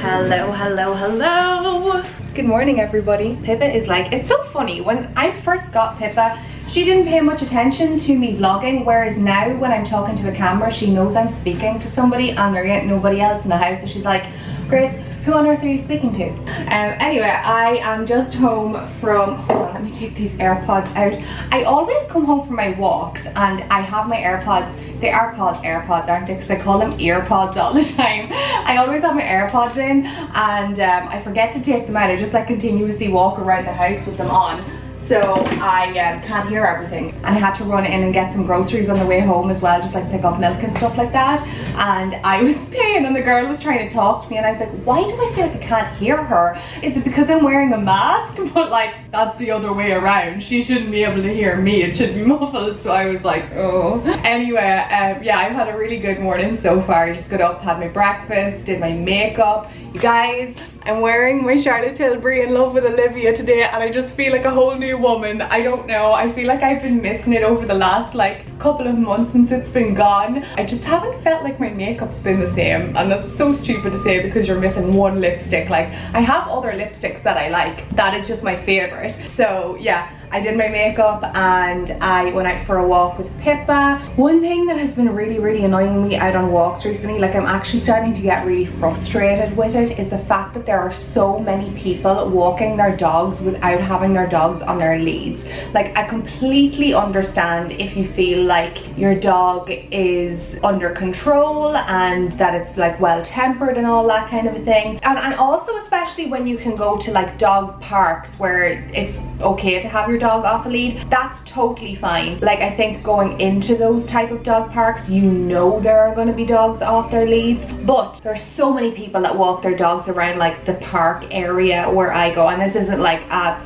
Hello, hello, hello. Good morning, everybody. Pippa is like, it's so funny. When I first got Pippa, she didn't pay much attention to me vlogging, whereas now when I'm talking to a camera, she knows I'm speaking to somebody and there ain't nobody else in the house. So she's like, Grace, who on earth are you speaking to? Anyway, I am just home from, hold on, let me take these AirPods out. I always come home from my walks and I have my AirPods. They are called AirPods, aren't they? Because I call them earpods all the time. I always have my AirPods in and I forget to take them out. I just like continuously walk around the house with them on. So I can't hear everything. And I had to run in and get some groceries on the way home as well, just like pick up milk and stuff like that. And I was paying and the girl was trying to talk to me and I was like, why do I feel like I can't hear her? Is it because I'm wearing a mask? But like, that's the other way around. She shouldn't be able to hear me, it should be muffled. So I was like, oh. Anyway, yeah, I've had a really good morning so far. I just got up, had my breakfast, did my makeup. You guys, I'm wearing my Charlotte Tilbury In Love with Olivia today and I just feel like a whole new woman. I don't know, I feel like I've been missing it over the last like couple of months since it's been gone. I just haven't felt like my makeup's been the same, and that's so stupid to say because you're missing one lipstick. Like, I have other lipsticks that I like, that is just my favorite. So yeah, I did my makeup and I went out for a walk with Pippa. One thing that has been really annoying me out on walks recently, like I'm actually starting to get really frustrated with it, is the fact that there are so many people walking their dogs without having their dogs on their leads. Like, I completely understand if you feel like your dog is under control and that it's like well tempered and all that kind of a thing. And also especially when you can go to like dog parks where it's okay to have your dog off a lead, that's totally fine. Like, I think going into those type of dog parks, you know there are going to be dogs off their leads, but there's so many people that walk their dogs around like the park area where I go, and this isn't like a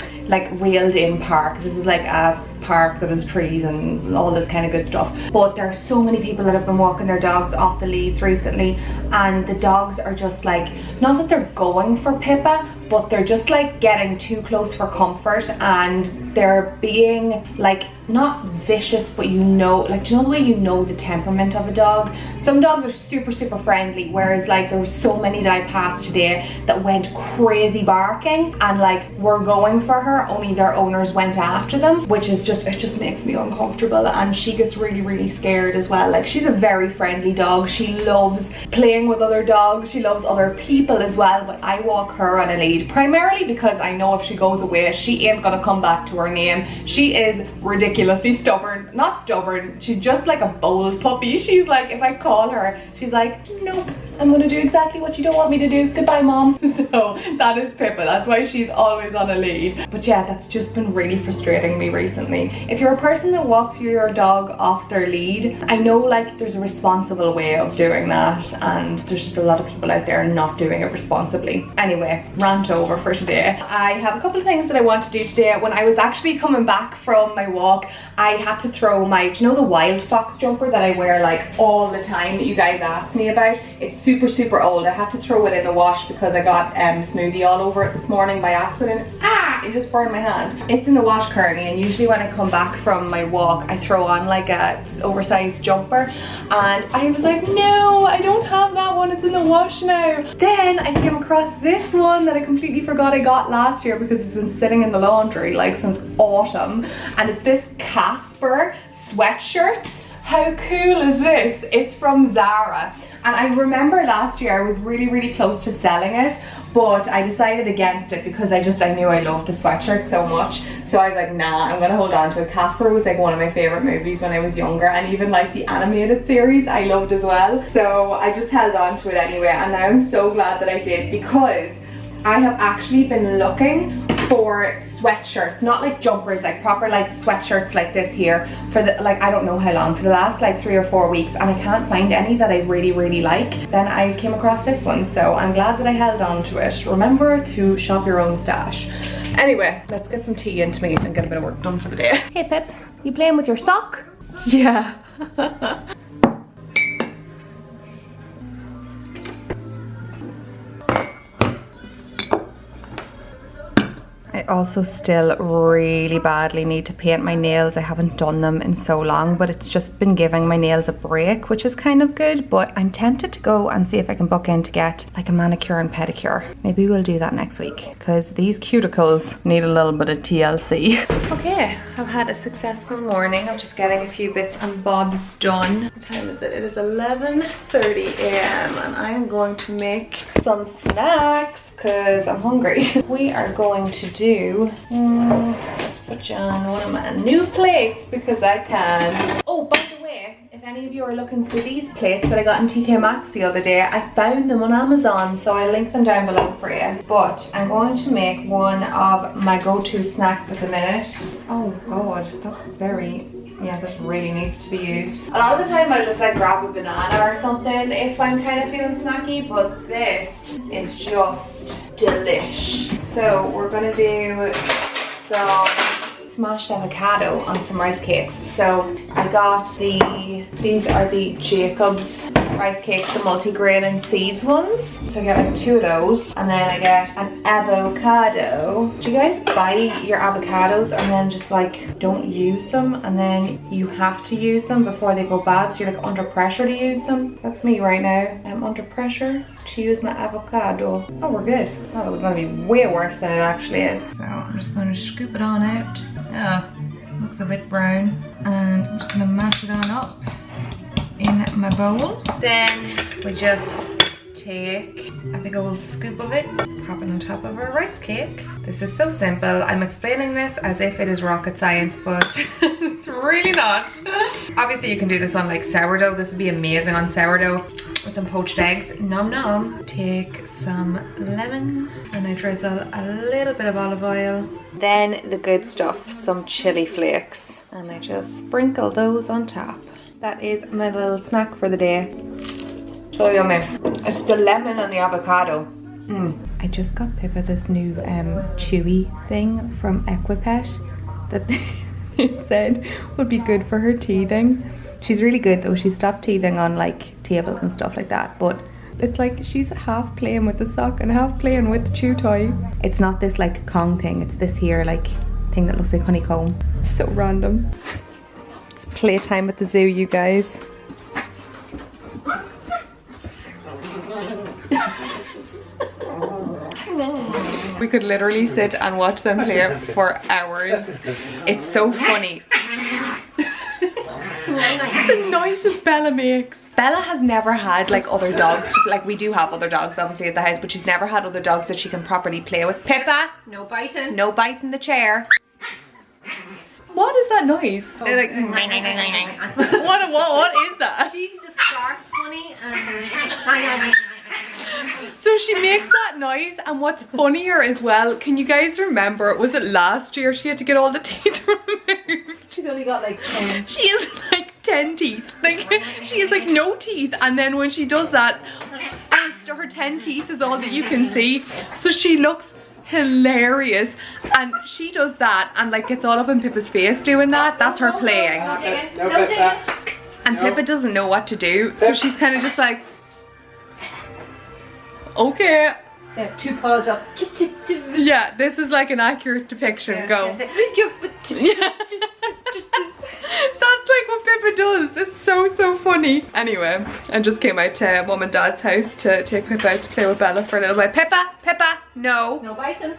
reeled in park, this is like a park that has trees and all this kind of good stuff. But there are so many people that have been walking their dogs off the leads recently, and the dogs are just like, not that they're going for Pippa, but they're just like getting too close for comfort, and they're being like, not vicious, but you know, like, do you know the way you know the temperament of a dog? Some dogs are super friendly, whereas like there were so many that I passed today that went crazy barking and like were going for her, only their owners went after them, which is just, it just makes me uncomfortable. And she gets really scared as well. Like, she's a very friendly dog, she loves playing with other dogs, she loves other people as well, but I walk her on a lead primarily because I know if she goes away, she ain't gonna come back to her name. She is ridiculously stubborn. Not stubborn, she's just like a bold puppy. She's like, if I call her, she's like, nope, I'm gonna do exactly what you don't want me to do. Goodbye, mom. So that is Pippa. That's why she's always on a lead. But yeah, that's just been really frustrating me recently. If you're a person that walks your dog off their lead, I know like there's a responsible way of doing that, and there's just a lot of people out there not doing it responsibly. Anyway, rant over for today. I have a couple of things that I want to do today. When I was actually coming back from my walk, I had to throw my, do you know the Wild Fox jumper that I wear like all the time that you guys ask me about? It's super old. I had to throw it in the wash because I got smoothie all over it this morning by accident. Ah, it just burned my hand. It's in the wash currently, and usually when I come back from my walk I throw on like a oversized jumper, and I was like, no, I don't have that one, it's in the wash now. Then I came across this one that I completely forgot I got last year because it's been sitting in the laundry like since autumn, and it's this Casper sweatshirt. How cool is this? It's from Zara, and I remember last year I was really close to selling it, but I decided against it because I knew I loved the sweatshirt so much. So I was like, nah, I'm gonna hold on to it. Casper was like one of my favorite movies when I was younger, and even like the animated series I loved as well. So I just held on to it anyway, and now I'm so glad that I did, because I have actually been looking for sweatshirts, not like jumpers, like proper like sweatshirts like this here, for the like, I don't know how long, for the last like 3 or 4 weeks, and I can't find any that I really like. Then I came across this one, so I'm glad that I held on to it. Remember to shop your own stash. Anyway, let's get some tea into me and get a bit of work done for the day. Hey Pip, you playing with your sock? Yeah. I also still really badly need to paint my nails. I haven't done them in so long, but it's just been giving my nails a break, which is kind of good. But I'm tempted to go and see if I can book in to get like a manicure and pedicure. Maybe we'll do that next week because these cuticles need a little bit of TLC. Okay, I've had a successful morning. I'm just getting a few bits and bobs done. What time is it? It is 11:30 a.m. and I'm going to make some snacks because I'm hungry. We are going to do, let's put you on one of my new plates because I can. Oh, by the way, if any of you are looking for these plates that I got in TK Maxx the other day, I found them on Amazon, so I'll link them down below for you. But I'm going to make one of my go-to snacks at the minute. Oh God, that's very, yeah, this really needs to be used. A lot of the time I'll just like grab a banana or something if I'm kind of feeling snacky, but this is just delish. So we're gonna do some smashed avocado on some rice cakes. So I got these are the Jacob's rice cakes, the multi-grain and seeds ones. So I get like 2 of those, and then I get an avocado. Do you guys buy your avocados and then just like don't use them, and then you have to use them before they go bad, so you're like under pressure to use them? That's me right now. I'm under pressure to use my avocado. Oh, we're good. Oh, that was gonna be way worse than it actually is. So I'm just gonna scoop it on out. Oh, looks a bit brown. And I'm just gonna mash it on up in my bowl. Then we just take a big old scoop of it, pop it on top of our rice cake. This is so simple. I'm explaining this as if it is rocket science, but it's really not. Obviously you can do this on like sourdough. This would be amazing on sourdough with some poached eggs. Nom nom. Take some lemon and I drizzle a little bit of olive oil. Then the good stuff, some chili flakes, and I just sprinkle those on top. That is my little snack for the day. So yummy. It's the lemon and the avocado. I just got Peppa this new chewy thing from Equipet that they said would be good for her teething. She's really good though. She stopped teething on like tables and stuff like that, but it's like she's half playing with the sock and half playing with the chew toy. It's not this like Kong thing, it's this here like thing that looks like honeycomb. It's so random. It's playtime at the zoo, you guys. We could literally sit and watch them play for hours. It's so funny. The noises Bella makes. Bella has never had like other dogs. Like we do have other dogs obviously at the house, but she's never had other dogs that she can properly play with. Peppa, no biting. No biting the chair. What is that noise? Oh, like, what is that? She just barks funny and So she makes that noise, and what's funnier as well, can you guys remember, was it last year she had to get all the teeth removed? she's only got like 10. She has like 10 teeth. Like she has like no teeth, and then when she does that, her 10 teeth is all that you can see. So she looks hilarious, and she does that and like gets all up in Pippa's face doing that. That's her playing. And Pippa doesn't know what to do, so she's kind of just like, okay. Yeah, 2 paws up. Yeah, this is like an accurate depiction. Yeah, go. That's like what Peppa does. It's so funny. Anyway, I just came out to Mum and Dad's house to take Peppa out to play with Bella for a little while. Peppa, no. No biting.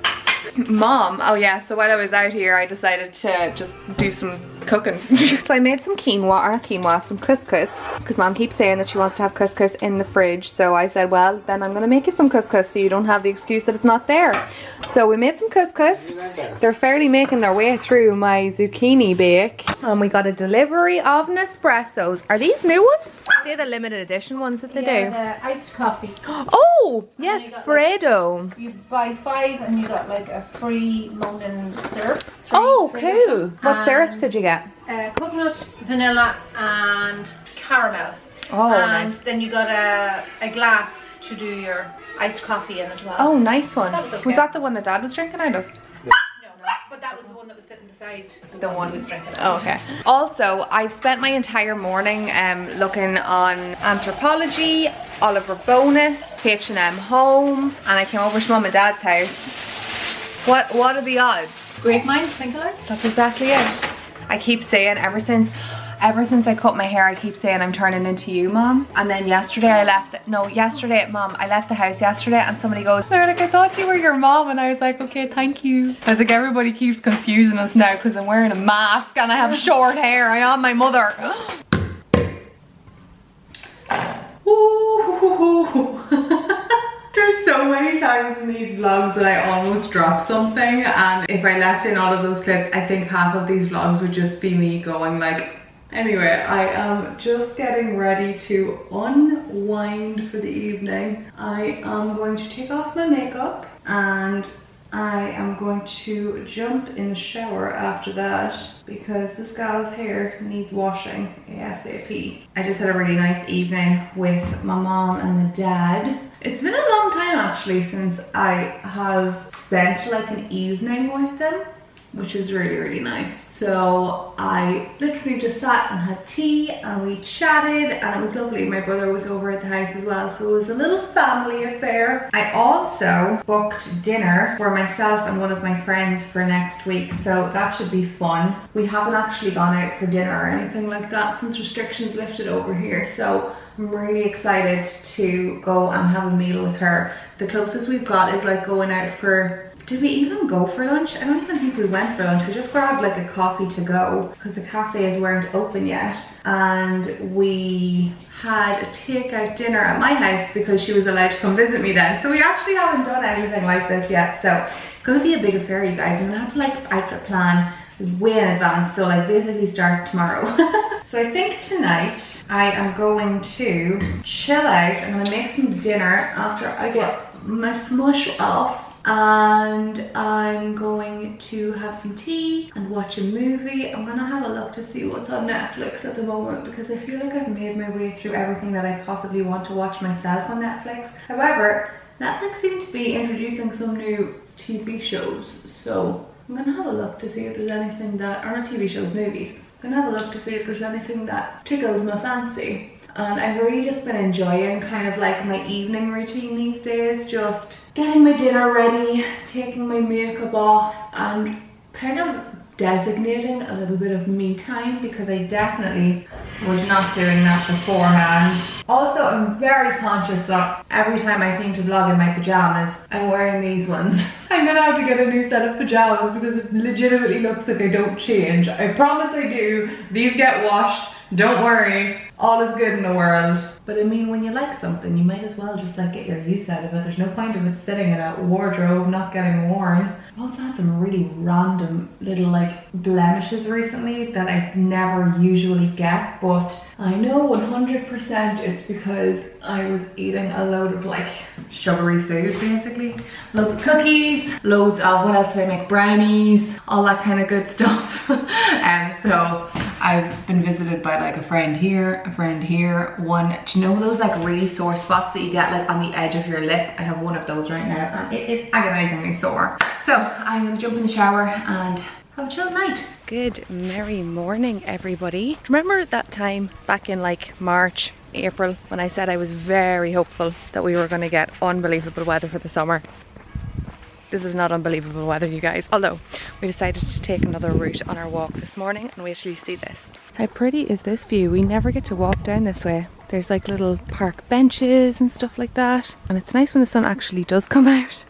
Mom, oh yeah, so while I was out here I decided to just do some cooking. So I made some some couscous, because Mom keeps saying that she wants to have couscous in the fridge. So I said, well, then I'm gonna make you some couscous so you don't have the excuse that it's not there. So we made some couscous. They're fairly making their way through my zucchini bake. And we got a delivery of Nespressos. Are these new ones? They're the limited edition ones that they do. The iced coffee. Oh, yes, Fredo. Like, you buy 5 and you got like a free Monin syrup. Oh, cool. What syrups did you get? Coconut, vanilla and caramel. Oh, and nice. then you got a glass to do your iced coffee in as well. Oh, nice one. That was okay. Was that the one that Dad was drinking out of? No, but that was the one that was sitting beside the one who was drinking. Oh, okay. Also, I've spent my entire morning looking on Anthropology, Oliver Bonus, H&M Home, and I came over to Mum and Dad's house What are the odds? Great minds think alike. That's exactly it. I keep saying ever since I cut my hair, I keep saying I'm turning into you, Mom. And then yesterday Mom, I left the house yesterday and somebody goes, they're like, I thought you were your mom. And I was like, okay, thank you. I was like, everybody keeps confusing us now because I'm wearing a mask and I have short hair. I am my mother. There's so many times in these vlogs that I almost drop something, and if I left in all of those clips, I think half of these vlogs would just be me going like, anyway, I am just getting ready to unwind for the evening. I am going to take off my makeup and I am going to jump in the shower after that because this gal's hair needs washing ASAP. I just had a really nice evening with my mom and my dad. It's been a long time actually since I have spent like an evening with them, which is really, really nice. So I literally just sat and had tea and we chatted and it was lovely. My brother was over at the house as well, so it was a little family affair. I also booked dinner for myself and one of my friends for next week, so that should be fun. We haven't actually gone out for dinner or anything like that since restrictions lifted over here, so I'm really excited to go and have a meal with her. The closest we've got is like going out for, did we even go for lunch? I don't even think we went for lunch. We just grabbed like a coffee to go because the cafes weren't open yet. And we had a takeout dinner at my house because she was allowed to come visit me then. So we actually haven't done anything like this yet. So it's gonna be a big affair, you guys. I'm gonna have to like outfit plan way in advance. So like basically start tomorrow. So I think tonight I am going to chill out. I'm gonna make some dinner after I get my smush off. And I'm going to have some tea and watch a movie. I'm gonna have a look to see what's on Netflix at the moment because I feel like I've made my way through everything that I possibly want to watch myself on Netflix. However, Netflix seems to be introducing some new TV shows, so I'm gonna have a look to see if there's anything that, or not TV shows, movies. I'm gonna have a look to see if there's anything that tickles my fancy. And I've really just been enjoying kind of like my evening routine these days, just getting my dinner ready, taking my makeup off and kind of designating a little bit of me time because I definitely was not doing that beforehand. Also, I'm very conscious that every time I seem to vlog in my pajamas, I'm wearing these ones. I'm gonna have to get a new set of pajamas because it legitimately looks like I don't change. I promise I do. These get washed. Don't worry, all is good in the world. But I mean, when you like something, you might as well just like get your use out of it. There's no point of it sitting in a wardrobe, not getting worn. I've also had some really random little like blemishes recently that I never usually get, but I know 100% it's because I was eating a load of like sugary food basically. Loads of cookies, loads of, what else did I make? Brownies, all that kind of good stuff. And so I've been visited by like a friend here, one, do you know those like really sore spots that you get like on the edge of your lip? I have one of those right now and it is agonizingly sore. So I'm gonna jump in the shower and have a chill night. Good merry morning, everybody. Remember that time back in like March, April, when I said I was very hopeful that we were gonna get unbelievable weather for the summer? This is not unbelievable weather, you guys. Although we decided to take another route on our walk this morning and wait till you see this. How pretty is this view? We never get to walk down this way. There's like little park benches and stuff like that. And it's nice when the sun actually does come out.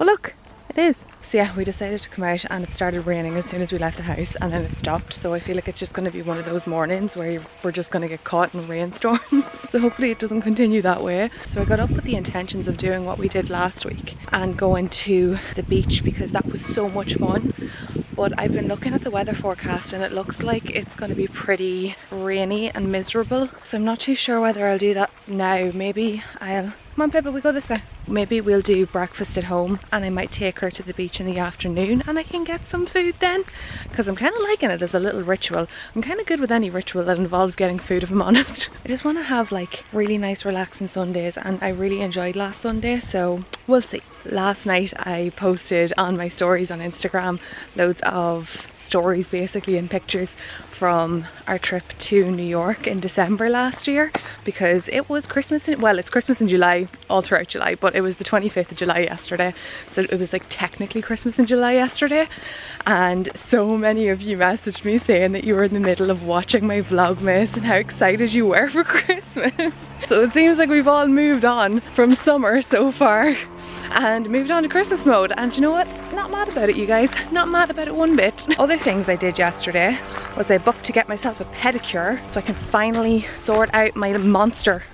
Oh look, it is. So yeah, we decided to come out and it started raining as soon as we left the house and then it stopped. So I feel like it's just going to be one of those mornings where we're just going to get caught in rainstorms. So hopefully it doesn't continue that way. So I got up with the intentions of doing what we did last week and going to the beach because that was so much fun. But I've been looking at the weather forecast and it looks like it's going to be pretty rainy and miserable. So I'm not too sure whether I'll do that now. Maybe I'll... Come on Peppa, we go this way. Maybe we'll do breakfast at home and I might take her to the beach in the afternoon and I can get some food then. Because I'm kind of liking it as a little ritual. I'm kind of good with any ritual that involves getting food, if I'm honest. I just want to have like really nice relaxing Sundays and I really enjoyed last Sunday, so we'll see. Last night I posted on my stories on Instagram loads of stories basically and pictures from our trip to New York in December last year, because it was Christmas in, well, it's Christmas in July, all throughout July, but it was the 25th of July yesterday, so it was like technically Christmas in July yesterday. And so many of you messaged me saying that you were in the middle of watching my Vlogmas and how excited you were for Christmas. So it seems like we've all moved on from summer so far and moved on to Christmas mode, and you know what, not mad about it, you guys, not mad about it one bit. Other things I did yesterday was I booked to get myself a pedicure so I can finally sort out my monster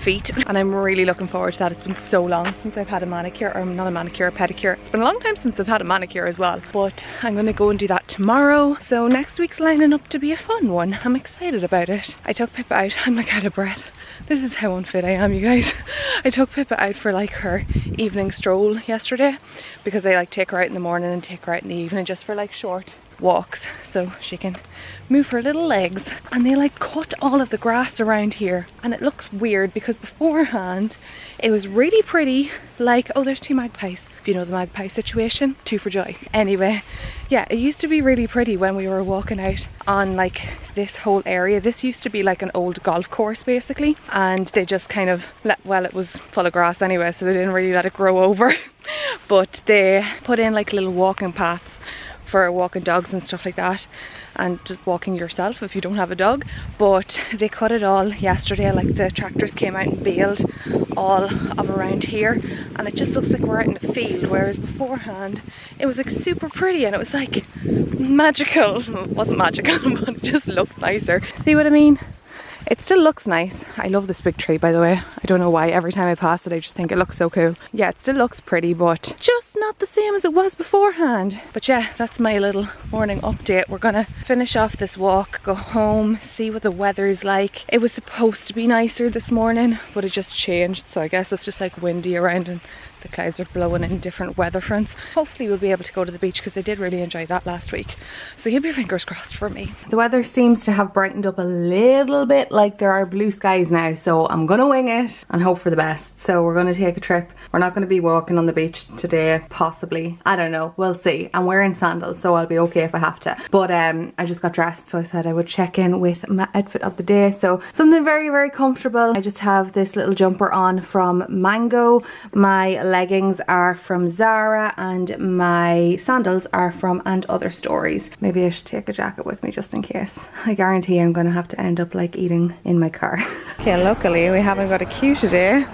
feet, and I'm really looking forward to that. It's been so long since I've had a manicure, or not a manicure, a pedicure. It's been a long time since I've had a manicure as well, but I'm gonna go and do that tomorrow. So next week's lining up to be a fun one. I'm excited about it. I took Peppa out, I'm like out of breath. This is how unfit I am, you guys. I took Peppa out for like her evening stroll yesterday, because I like take her out in the morning and take her out in the evening just for like short walks so she can move her little legs. And they like cut all of the grass around here, and it looks weird because beforehand it was really pretty, like, oh, there's two magpies, if you know the magpie situation, two for joy. Anyway, yeah, it used to be really pretty when we were walking out on like this whole area. This used to be like an old golf course basically, and they just kind of well, it was full of grass anyway, so they didn't really let it grow over but they put in like little walking paths for walking dogs and stuff like that, and just walking yourself if you don't have a dog. But they cut it all yesterday, like the tractors came out and baled all of around here, and it just looks like we're out in a field, whereas beforehand it was like super pretty and it was like magical. Well, it wasn't magical but it just looked nicer. See what I mean? It still looks nice. I love this big tree, by the way. I don't know why, every time I pass it I just think it looks so cool. Yeah, it still looks pretty, but just not the same as it was beforehand. But yeah, that's my little morning update. We're gonna finish off this walk, go home, see what the weather's like. It was supposed to be nicer this morning, but it just changed, so I guess it's just like windy around and the clouds are blowing in different weather fronts. Hopefully we'll be able to go to the beach, because I did really enjoy that last week. So keep your fingers crossed for me. The weather seems to have brightened up a little bit, like there are blue skies now, so I'm gonna wing it and hope for the best. So we're gonna take a trip. We're not gonna be walking on the beach today, possibly. I don't know, we'll see. I'm wearing sandals, so I'll be okay if I have to. But I just got dressed, so I said I would check in with my outfit of the day. So something very, very comfortable. I just have this little jumper on from Mango. My leggings are from Zara, and my sandals are from And Other Stories. Maybe I should take a jacket with me just in case. I guarantee I'm gonna have to end up like eating in my car. Okay, luckily we haven't got a queue today.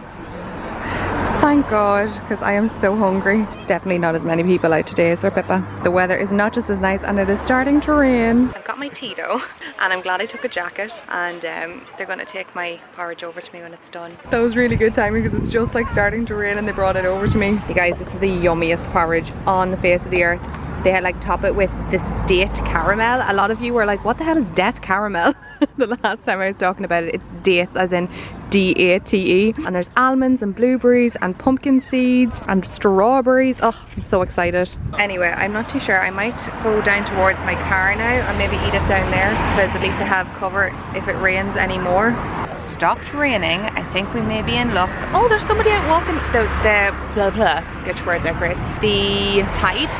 Thank God, because I am so hungry. Definitely not as many people out today as there, Pippa. The weather is not just as nice, and it is starting to rain. I've got my tea though, and I'm glad I took a jacket, and they're going to take my porridge over to me when it's done. That was really good timing, because it's just like starting to rain and they brought it over to me. You guys, this is the yummiest porridge on the face of the earth. They had like top it with this date caramel. A lot of you were like, what the hell is death caramel? The last time I was talking about it, it's dates as in D-A-T-E, and there's almonds and blueberries and pumpkin seeds and strawberries. Oh, I'm so excited. Anyway, I'm not too sure. I might go down towards my car now and maybe eat it down there, because at least I have cover if it rains anymore. It's stopped raining. I think we may be in luck. Oh, there's somebody out walking. The blah blah. Get your words out, Grace. The tide.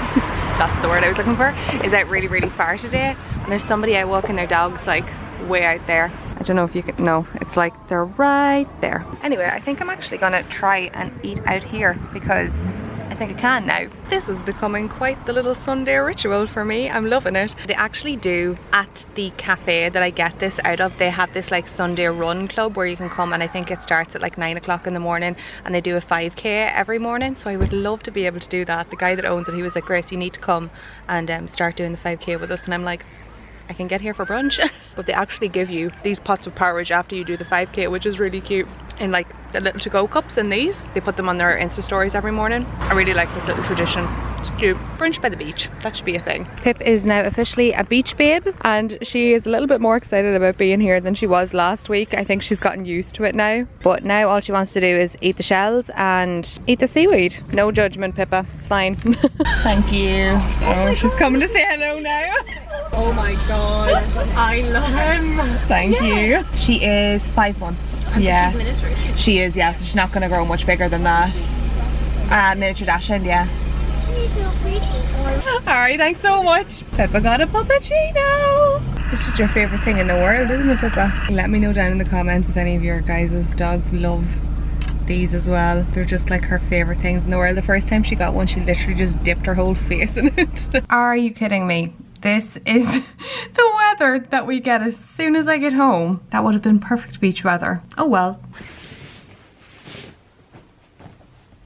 That's the word I was looking for. Is out really, really far today, and there's somebody out walking their dogs like way out there. I don't know if you can, no, it's like they're right there. Anyway, I think I'm actually gonna try and eat out here, because I think I can now. This is becoming quite the little Sunday ritual for me. I'm loving it. They actually do, at the cafe that I get this out of, they have this like Sunday run club where you can come, and I think it starts at like 9 o'clock in the morning, and they do a 5k every morning. So I would love to be able to do that. The guy that owns it, he was like, Grace, you need to come and start doing the 5k with us. And I'm like, I can get here for brunch. But they actually give you these pots of porridge after you do the 5k, which is really cute, in like the little to-go cups. In these, they put them on their Insta stories every morning. I really like this little tradition to do brunch by the beach. That should be a thing. Pip is now officially a beach babe, and she is a little bit more excited about being here than she was last week. I think she's gotten used to it now, but now all she wants to do is eat the shells and eat the seaweed. No judgment, Pippa, it's fine. Thank you. Oh, she's coming to say hello now. Oh my god, I love him. Thank you. She is 5 months. Yeah, she's miniature. She is, yeah, so she's not going to grow much bigger than that. Miniature Dachshund, yeah. You're so pretty. Alright, thanks so much. Peppa got a puppuccino. This is your favourite thing in the world, isn't it, Peppa? Let me know down in the comments if any of your guys' dogs love these as well. They're just like her favourite things in the world. The first time she got one, she literally just dipped her whole face in it. Are you kidding me? This is the weather that we get as soon as I get home. That would have been perfect beach weather. Oh well.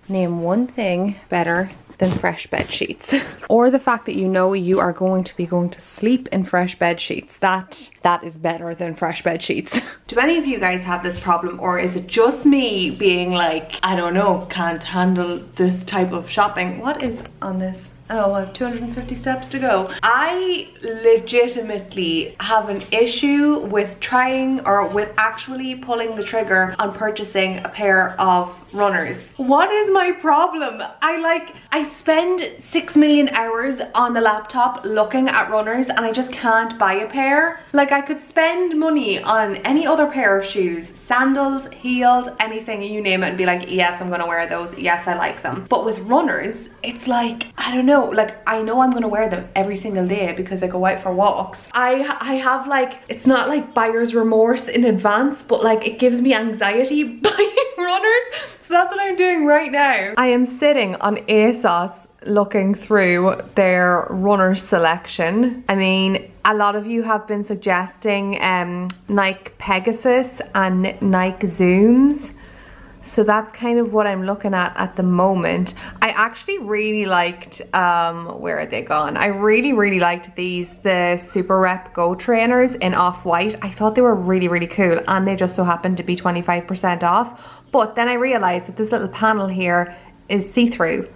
Name one thing better than fresh bed sheets, or the fact that you know you are going to sleep in fresh bed sheets. That is better than fresh bed sheets. Do any of you guys have this problem, or is it just me being like, I don't know, can't handle this type of shopping? What is on this? Oh, I have 250 steps to go. I legitimately have an issue with trying, or with actually pulling the trigger on purchasing a pair of runners. What is my problem? I spend 6 million hours on the laptop looking at runners and I just can't buy a pair. Like, I could spend money on any other pair of shoes, sandals, heels, anything, you name it, and be like, yes, I'm gonna wear those, yes, I like them. But with runners, it's like, I don't know, like, I know I'm gonna wear them every single day because I go out for walks. I have like, it's not like buyer's remorse in advance, but like, it gives me anxiety buying runners. So that's what I'm doing right now. I am sitting on ASOS looking through their runner selection. I mean, a lot of you have been suggesting Nike Pegasus and Nike Zooms. So that's kind of what I'm looking at the moment. I actually really liked, where are they gone? I really liked these, the Super Rep Go trainers in off-white. I thought they were really cool, and they just so happened to be 25% off. But then I realized that this little panel here is see-through,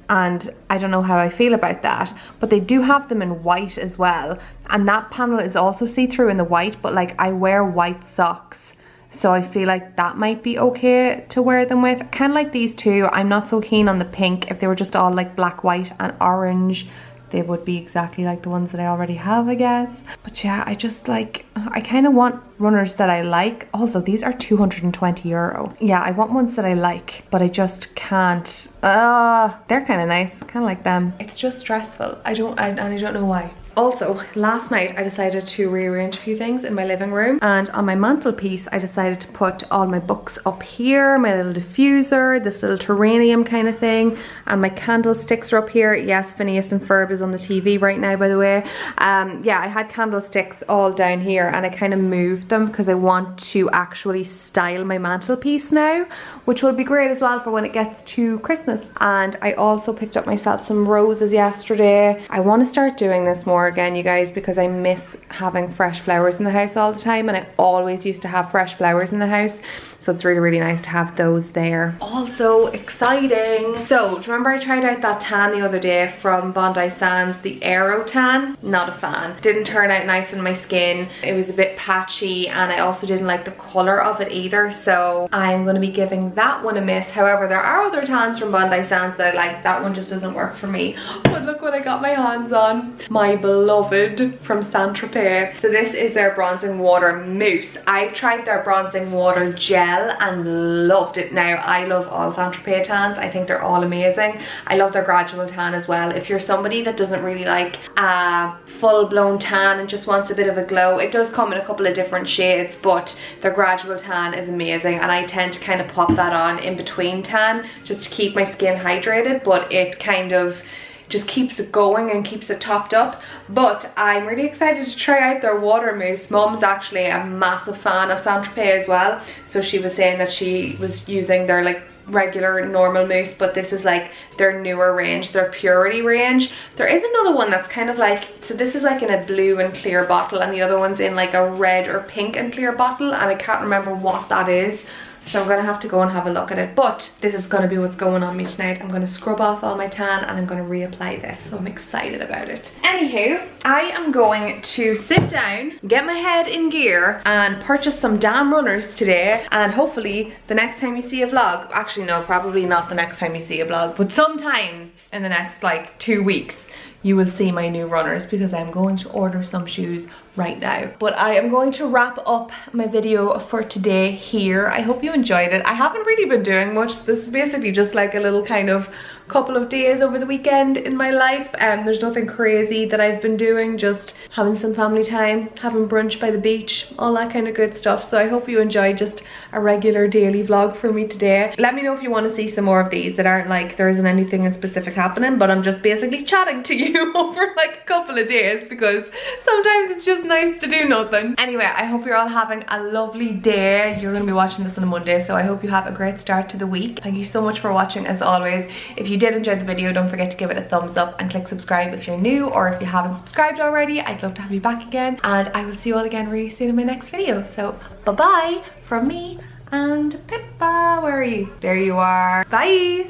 and I don't know how I feel about that. But they do have them in white as well, and that panel is also see-through in the white, but like, I wear white socks, so I feel like that might be okay to wear them with. Kind of like these two. I'm not so keen on the pink. If they were just all like black, white and orange, they would be exactly like the ones that I already have, I guess. But yeah, I just like, I kind of want runners that I like. Also, these are 220 euro. Yeah, I want ones that I like, but I just can't. They're kind of nice, kind of like them. It's just stressful. I don't know why. Also, last night I decided to rearrange a few things in my living room, and on my mantelpiece I decided to put all my books up here, my little diffuser, this little terrarium kind of thing, and my candlesticks are up here. Yes, Phineas and Ferb is on the TV right now, by the way. Yeah, I had candlesticks all down here, and I kind of moved them because I want to actually style my mantelpiece now, which will be great as well for when it gets to Christmas. And I also picked up myself some roses yesterday. I want to start doing this more again, you guys, because I miss having fresh flowers in the house all the time, and I always used to have fresh flowers in the house, so it's really nice to have those there. Also exciting, so do you remember I tried out that tan the other day from Bondi Sands, the Aero Tan? Not a fan. Didn't turn out nice in my skin. It was a bit patchy, and I also didn't like the color of it either, so I'm going to be giving that one a miss. However, there are other tans from Bondi Sands that I like. That one just doesn't work for me. But look what I got my hands on. My beloved from Saint-Tropez. So this is their bronzing water mousse. I've tried their bronzing water gel and loved it. Now, I love all Saint-Tropez tans. I think they're all amazing. I love their gradual tan as well. If you're somebody that doesn't really like a full-blown tan and just wants a bit of a glow, it does come in a couple of different shades, but their gradual tan is amazing, and I tend to kind of pop that on in between tan just to keep my skin hydrated, but it kind of just keeps it going and keeps it topped up. But I'm really excited to try out their water mousse. Mum's actually a massive fan of Saint-Tropez as well, so she was saying that she was using their like regular normal mousse, but this is like their newer range, their purity range. There is another one that's kind of like, so this is like in a blue and clear bottle, and the other one's in like a red or pink and clear bottle, and I can't remember what that is. So I'm gonna have to go and have a look at it, but this is gonna be what's going on me tonight. I'm gonna scrub off all my tan and I'm gonna reapply this, so I'm excited about it. Anywho, I am going to sit down, get my head in gear, and purchase some damn runners today, and hopefully the next time you see a vlog, actually no, probably not the next time you see a vlog, but sometime in the next like 2 weeks, you will see my new runners, because I'm going to order some shoes right now. But I am going to wrap up my video for today here. I hope you enjoyed it. I haven't really been doing much. This is basically just like a little kind of couple of days over the weekend in my life. There's nothing crazy that I've been doing, just having some family time, having brunch by the beach, all that kind of good stuff. So I hope you enjoyed just a regular daily vlog for me today. Let me know if you want to see some more of these that aren't like there isn't anything in specific happening, but I'm just basically chatting to you over like a couple of days because sometimes it's just nice to do nothing. Anyway, I hope you're all having a lovely day. You're going to be watching this on a Monday, so I hope you have a great start to the week. Thank you so much for watching as always. If you did enjoy the video, don't forget to give it a thumbs up and click subscribe if you're new, or if you haven't subscribed already. I'd love to have you back again, and I will see you all again really soon in my next video. So bye bye from me and Peppa. Where are you? There you are. Bye.